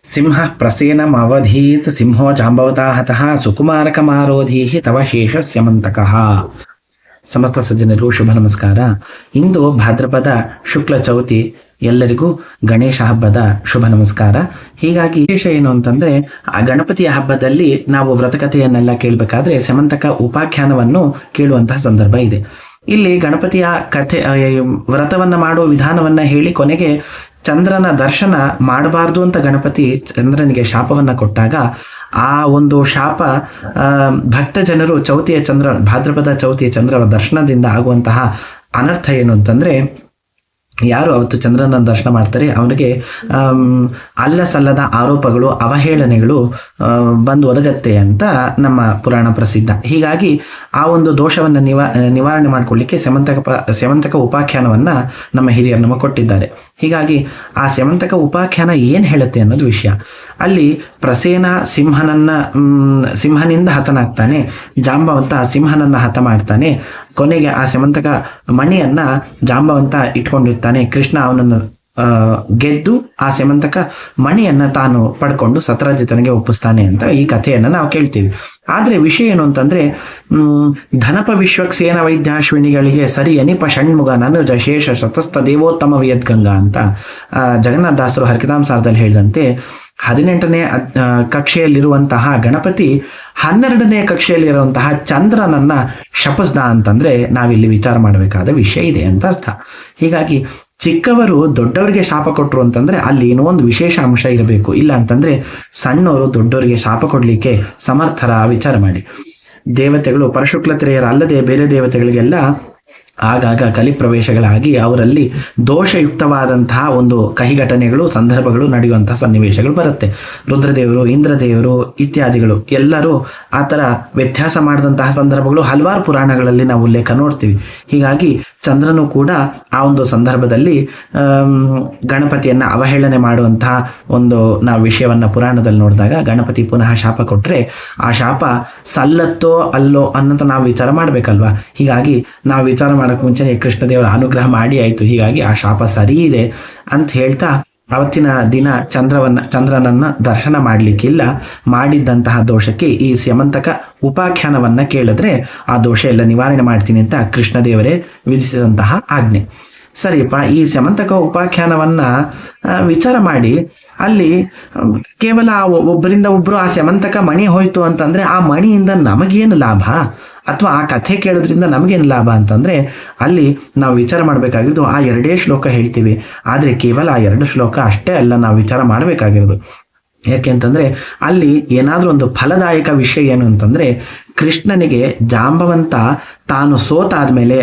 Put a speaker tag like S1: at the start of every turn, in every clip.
S1: ಸಿಂಹ ಪ್ರಸೇನಮವಧೀತ್ ಸಿಂಹೋ ಜಾಂಬವತಾ ಹತಃ ಸುಕುಮಾರಕಮಾರೋಧೀಹಿ ತವ ಶೇಷ ಸ್ಯಮಂತಕಃ. ಸಮಸ್ತ ಸಜ್ಜನರಿಗೂ ಶುಭ ನಮಸ್ಕಾರ. ಇಂದು ಭಾದ್ರಪದ ಶುಕ್ಲ ಚೌತಿ, ಎಲ್ಲರಿಗೂ ಗಣೇಶ ಹಬ್ಬದ ಶುಭ ನಮಸ್ಕಾರ. ಹೀಗಾಗಿ ವಿಶೇಷ ಏನು ಅಂತಂದ್ರೆ, ಆ ಗಣಪತಿಯ ಹಬ್ಬದಲ್ಲಿ ನಾವು ವ್ರತಕಥೆಯನ್ನೆಲ್ಲ ಕೇಳಬೇಕಾದ್ರೆ ಸ್ಯಮಂತಕ ಉಪಾಖ್ಯಾನವನ್ನು ಕೇಳುವಂತಹ ಸಂದರ್ಭ ಇದೆ. ಇಲ್ಲಿ ಗಣಪತಿಯ ಕಥೆ, ವ್ರತವನ್ನ ಮಾಡುವ ವಿಧಾನವನ್ನ ಹೇಳಿ ಕೊನೆಗೆ ಚಂದ್ರನ ದರ್ಶನ ಮಾಡಬಾರ್ದು ಅಂತ ಗಣಪತಿ ಚಂದ್ರನಿಗೆ ಶಾಪವನ್ನ ಕೊಟ್ಟಾಗ, ಆ ಒಂದು ಶಾಪ ಭಕ್ತ ಜನರು ಭಾದ್ರಪದ ಚೌತಿಯ ಚಂದ್ರನ ದರ್ಶನದಿಂದ ಆಗುವಂತಹ ಅನರ್ಥ ಏನು ಅಂತಂದ್ರೆ, ಯಾರು ಅವತ್ತು ಚಂದ್ರನ ದರ್ಶನ ಮಾಡ್ತಾರೆ ಅವನಿಗೆ ಅಲ್ಲ ಸಲ್ಲದ ಆರೋಪಗಳು, ಅವಹೇಳನೆಗಳು ಬಂದು ಒದಗತ್ತೆ ಅಂತ ನಮ್ಮ ಪುರಾಣ ಪ್ರಸಿದ್ಧ. ಹೀಗಾಗಿ ಆ ಒಂದು ದೋಷವನ್ನು ನಿವಾರಣೆ ಮಾಡಿಕೊಳ್ಳಿಕ್ಕೆ ಸ್ಯಮಂತಕ ಉಪಾಖ್ಯಾನವನ್ನ ನಮ್ಮ ಹಿರಿಯರು ನಮಗೆ ಕೊಟ್ಟಿದ್ದಾರೆ. ಹೀಗಾಗಿ ಆ ಸ್ಯಮಂತಕ ಉಪಾಖ್ಯಾನ ಏನ್ ಹೇಳುತ್ತೆ ಅನ್ನೋದು ವಿಷಯ. ಅಲ್ಲಿ ಪ್ರಸೇನ ಸಿಂಹನಿಂದ ಹತನಾಗ್ತಾನೆ, ಜಾಂಬವಂತ ಸಿಂಹನನ್ನ ಹತ ಮಾಡ್ತಾನೆ. ಕೊನೆಗೆ ಆ ಸ್ಯಮಂತಕ ಮಣಿಯನ್ನ ಜಾಂಬವಂತ ಇಟ್ಕೊಂಡಿರ್ತಾನೆ. ಕೃಷ್ಣ ಅವನನ್ನು ಗೆದ್ದು ಆ ಸ್ಯಮಂತಕ ಮಣಿಯನ್ನ ತಾನು ಪಡ್ಕೊಂಡು ಸತ್ರಾಜಿತನಿಗೆ ಒಪ್ಪಿಸ್ತಾನೆ ಅಂತ ಈ ಕಥೆಯನ್ನ ನಾವು ಕೇಳ್ತೀವಿ. ಆದ್ರೆ ವಿಷಯ ಏನು ಅಂತಂದ್ರೆ, ಧನಪ ವಿಶ್ವಕ್ಸೇನ ವೈದ್ಯಾಶ್ವಿನಿಗಳಿಗೆ ಸರಿ ಅನಿಪ ಷಣ್ಮುಗ ನನುಜ ಶೇಷ ಶತಸ್ಥ ದೇವೋತ್ತಮ ವಿಯದ್ಗಂಗಾ ಅಂತ ಜಗನ್ನಾಥದಾಸರು ಹರಿಕಥಾಂಸಾರದಲ್ಲಿ ಹೇಳಿದಂತೆ, 18ನೇ ಕಕ್ಷೆಯಲ್ಲಿರುವಂತಹ ಗಣಪತಿ 12ನೇ ಕಕ್ಷೆಯಲ್ಲಿರುವಂತಹ ಚಂದ್ರನನ್ನ ಶಪಿಸ್ದ ಅಂತಂದ್ರೆ ನಾವಿಲ್ಲಿ ವಿಚಾರ ಮಾಡಬೇಕಾದ ವಿಷಯ ಇದೆ ಅಂತ ಅರ್ಥ. ಹೀಗಾಗಿ ಚಿಕ್ಕವರು ದೊಡ್ಡವರಿಗೆ ಶಾಪ ಕೊಟ್ರು ಅಂತಂದ್ರೆ ಅಲ್ಲಿ ಏನೋ ಒಂದು ವಿಶೇಷ ಅಂಶ ಇರಬೇಕು. ಇಲ್ಲ ಅಂತಂದ್ರೆ ಸಣ್ಣವರು ದೊಡ್ಡವರಿಗೆ ಶಾಪ ಕೊಡ್ಲಿಕ್ಕೆ ಸಮರ್ಥರ. ವಿಚಾರ ಮಾಡಿ, ದೇವತೆಗಳು ಪರಶುಕ್ಲತ್ರೆಯರಲ್ಲದೆ ಬೇರೆ ದೇವತೆಗಳಿಗೆಲ್ಲ ಆಗಾಗ ಕಲಿಪ್ರವೇಶಗಳಾಗಿ ಅವರಲ್ಲಿ ದೋಷಯುಕ್ತವಾದಂತಹ ಒಂದು ಕಹಿ ಘಟನೆಗಳು, ಸಂದರ್ಭಗಳು ನಡೆಯುವಂತಹ ಸನ್ನಿವೇಶಗಳು ಬರುತ್ತೆ. ರುದ್ರದೇವರು, ಇಂದ್ರದೇವರು ಇತ್ಯಾದಿಗಳು ಎಲ್ಲರೂ ಆ ಥರ ವ್ಯತ್ಯಾಸ ಮಾಡಿದಂತಹ ಸಂದರ್ಭಗಳು ಹಲವಾರು ಪುರಾಣಗಳಲ್ಲಿ ನಾವು ಉಲ್ಲೇಖ ನೋಡ್ತೀವಿ. ಹೀಗಾಗಿ ಚಂದ್ರನು ಕೂಡ ಆ ಒಂದು ಸಂದರ್ಭದಲ್ಲಿ ಗಣಪತಿಯನ್ನ ಅವಹೇಳನೆ ಮಾಡುವಂತಹ ಒಂದು ನಾವು ವಿಷಯವನ್ನ ಪುರಾಣದಲ್ಲಿ ನೋಡಿದಾಗ, ಗಣಪತಿ ಪುನಃ ಶಾಪ ಕೊಟ್ರೆ ಆ ಶಾಪ ಸಲ್ಲತ್ತೋ ಅಲ್ಲೋ ಅನ್ನೋಂತ ನಾವು ವಿಚಾರ ಮಾಡ್ಬೇಕಲ್ವಾ. ಹೀಗಾಗಿ ನಾವು ವಿಚಾರ ಮಾಡಕ್ ಮುಂಚೆನೆ ಕೃಷ್ಣದೇವರ ಅನುಗ್ರಹ ಮಾಡಿ ಆಯ್ತು, ಹೀಗಾಗಿ ಆ ಶಾಪ ಸರಿ ಇದೆ ಅಂತ ಹೇಳ್ತಾ ಅವತ್ತಿನ ದಿನ ಚಂದ್ರನನ್ನ ದರ್ಶನ ಮಾಡ್ಲಿಕ್ಕಿಲ್ಲ. ಮಾಡಿದ್ದಂತಹ ದೋಷಕ್ಕೆ ಈ ಸ್ಯಮಂತಕ ಉಪಾಖ್ಯಾನವನ್ನ ಕೇಳಿದ್ರೆ ಆ ದೋಷ ಎಲ್ಲ ನಿವಾರಣೆ ಮಾಡ್ತೀನಿ ಅಂತ ಕೃಷ್ಣದೇವರೇ ವಿಧಿಸಿದಂತಹ ಆಜ್ಞೆ. ಸರಿಯಪ್ಪ, ಈ ಸ್ಯಮಂತಕ ಉಪಾಖ್ಯಾನವನ್ನ ವಿಚಾರ ಮಾಡಿ ಅಲ್ಲಿ ಕೇವಲ ಒಬ್ಬರಿಂದ ಒಬ್ರು ಆ ಸ್ಯಮಂತಕ ಮಣಿ ಹೋಯ್ತು ಅಂತಂದ್ರೆ ಆ ಮಣಿಯಿಂದ ನಮಗೇನು ಲಾಭ, ಅಥವಾ ಆ ಕಥೆ ಕೇಳೋದ್ರಿಂದ ನಮಗೇನು ಲಾಭ ಅಂತಂದ್ರೆ, ಅಲ್ಲಿ ನಾವು ವಿಚಾರ ಮಾಡಬೇಕಾಗಿರೋದು ಆ 2 ಶ್ಲೋಕ ಹೇಳ್ತೀವಿ. ಆದ್ರೆ ಕೇವಲ ಆ 2 ಶ್ಲೋಕ ಅಷ್ಟೇ ಅಲ್ಲ ನಾವು ವಿಚಾರ ಮಾಡಬೇಕಾಗಿರೋದು. ಯಾಕೆ ಅಂತಂದ್ರೆ ಅಲ್ಲಿ ಏನಾದ್ರೂ ಒಂದು ಫಲದಾಯಕ ವಿಷಯ ಏನು ಅಂತಂದ್ರೆ, ಕೃಷ್ಣನಿಗೆ ಜಾಂಬವಂತ ತಾನು ಸೋತಾದ್ಮೇಲೆ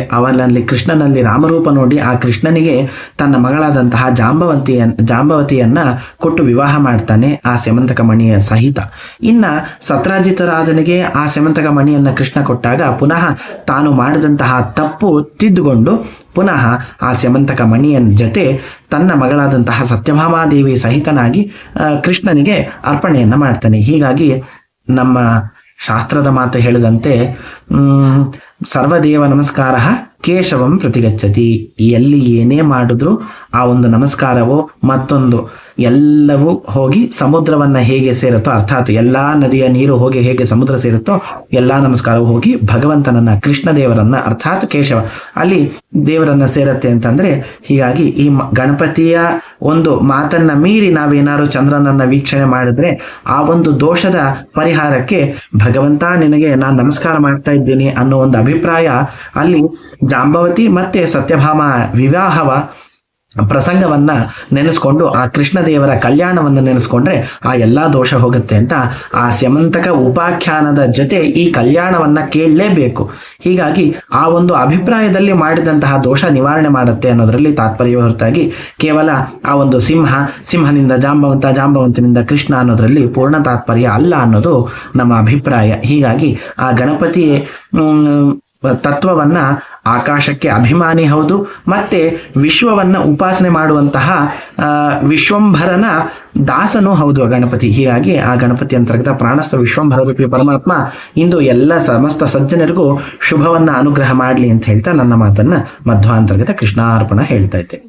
S1: ಕೃಷ್ಣನಲ್ಲಿ ರಾಮರೂಪ ನೋಡಿ ಆ ಕೃಷ್ಣನಿಗೆ ತನ್ನ ಮಗಳಾದಂತಹ ಜಾಂಬವತಿಯನ್ನ ಕೊಟ್ಟು ವಿವಾಹ ಮಾಡ್ತಾನೆ ಆ ಸ್ಯಮಂತಕ ಮಣಿಯ ಸಹಿತ. ಇನ್ನ ಸತ್ರಾಜಿತರಾಜನಿಗೆ ಆ ಸ್ಯಮಂತಕ ಮಣಿಯನ್ನ ಕೃಷ್ಣ ಕೊಟ್ಟಾಗ ಪುನಃ ತಾನು ಮಾಡಿದಂತಹ ತಪ್ಪು ತಿದ್ದುಕೊಂಡು ಪುನಃ ಆ ಸ್ಯಮಂತಕ ಮಣಿಯ ಜೊತೆ ತನ್ನ ಮಗಳಾದಂತಹ ಸತ್ಯಭಾಮಾದೇವಿ ಸಹಿತನಾಗಿ ಕೃಷ್ಣನಿಗೆ ಅರ್ಪಣೆಯನ್ನ ಮಾಡ್ತಾನೆ. ಹೀಗಾಗಿ ನಮ್ಮ ಶಾಸ್ತ್ರದ ಮಾತು ಹೇಳಿದಂತೆ ಸರ್ವದೇವ ನಮಸ್ಕಾರ ಕೇಶವಂ ಪ್ರತಿಗಚ್ಚತಿ. ಎಲ್ಲಿ ಏನೇ ಮಾಡಿದ್ರು ಆ ಒಂದು ನಮಸ್ಕಾರವು ಮತ್ತೊಂದು ಎಲ್ಲವೂ ಹೋಗಿ ಸಮುದ್ರವನ್ನ ಹೇಗೆ ಸೇರುತ್ತೋ, ಅರ್ಥಾತ್ ಎಲ್ಲಾ ನದಿಯ ನೀರು ಹೋಗಿ ಹೇಗೆ ಸಮುದ್ರ ಸೇರುತ್ತೋ ಎಲ್ಲಾ ನಮಸ್ಕಾರವು ಹೋಗಿ ಭಗವಂತನನ್ನ, ಕೃಷ್ಣ ದೇವರನ್ನ ಅರ್ಥಾತ್ ಕೇಶವ ಅಲ್ಲಿ ದೇವರನ್ನ ಸೇರತ್ತೆ ಅಂತಂದ್ರೆ, ಹೀಗಾಗಿ ಈ ಗಣಪತಿಯ ಒಂದು ಮಾತನ್ನ ಮೀರಿ ನಾವೇನಾದ್ರು ಚಂದ್ರನನ್ನ ವೀಕ್ಷಣೆ ಮಾಡಿದ್ರೆ ಆ ಒಂದು ದೋಷದ ಪರಿಹಾರಕ್ಕೆ ಭಗವಂತ ನಿನಗೆ ನಾನು ನಮಸ್ಕಾರ ಮಾಡ್ತಾ ಇದ್ದೀನಿ ಅನ್ನೋ ಒಂದು ಅಭಿಪ್ರಾಯ ಅಲ್ಲಿ ಜಾಂಬವತಿ ಮತ್ತೆ ಸತ್ಯಭಾಮ ವಿವಾಹವ ಪ್ರಸಂಗವನ್ನ ನೆನೆಸ್ಕೊಂಡು ಆ ಕೃಷ್ಣ ದೇವರ ಕಲ್ಯಾಣವನ್ನು ನೆನೆಸ್ಕೊಂಡ್ರೆ ಆ ಎಲ್ಲಾ ದೋಷ ಹೋಗುತ್ತೆ ಅಂತ ಆ ಸ್ಯಮಂತಕ ಉಪಾಖ್ಯಾನದ ಜೊತೆ ಈ ಕಲ್ಯಾಣವನ್ನ ಕೇಳಲೇಬೇಕು. ಹೀಗಾಗಿ ಆ ಒಂದು ಅಭಿಪ್ರಾಯದಲ್ಲಿ ಮಾಡಿದಂತಹ ದೋಷ ನಿವಾರಣೆ ಮಾಡುತ್ತೆ ಅನ್ನೋದರಲ್ಲಿ ತಾತ್ಪರ್ಯ ಹೊರತಾಗಿ ಕೇವಲ ಆ ಒಂದು ಸಿಂಹನಿಂದ ಜಾಂಬವಂತನಿಂದ ಕೃಷ್ಣ ಅನ್ನೋದ್ರಲ್ಲಿ ಪೂರ್ಣ ತಾತ್ಪರ್ಯ ಅಲ್ಲ ಅನ್ನೋದು ನಮ್ಮ ಅಭಿಪ್ರಾಯ. ಹೀಗಾಗಿ ಆ ಗಣಪತಿ ತತ್ವವನ್ನ ಆಕಾಶಕ್ಕೆ ಅಭಿಮಾನಿ ಹೌದು, ಮತ್ತೆ ವಿಶ್ವವನ್ನ ಉಪಾಸನೆ ಮಾಡುವಂತಹ ವಿಶ್ವಂಭರನ ದಾಸನೂ ಹೌದು ಗಣಪತಿ. ಹೀಗಾಗಿ ಆ ಗಣಪತಿ ಅಂತರ್ಗತ ಪ್ರಾಣಸ್ಥ ವಿಶ್ವಂಭರ ರೂಪಿ ಪರಮಾತ್ಮ ಇಂದು ಎಲ್ಲ ಸಮಸ್ತ ಸಜ್ಜನರಿಗೂ ಶುಭವನ್ನ ಅನುಗ್ರಹ ಮಾಡಲಿ ಅಂತ ಹೇಳ್ತಾ ನನ್ನ ಮಾತನ್ನ ಮಧ್ವಾಂತರ್ಗತ ಕೃಷ್ಣಾರ್ಪಣ ಹೇಳ್ತಾ ಇದ್ದೆ.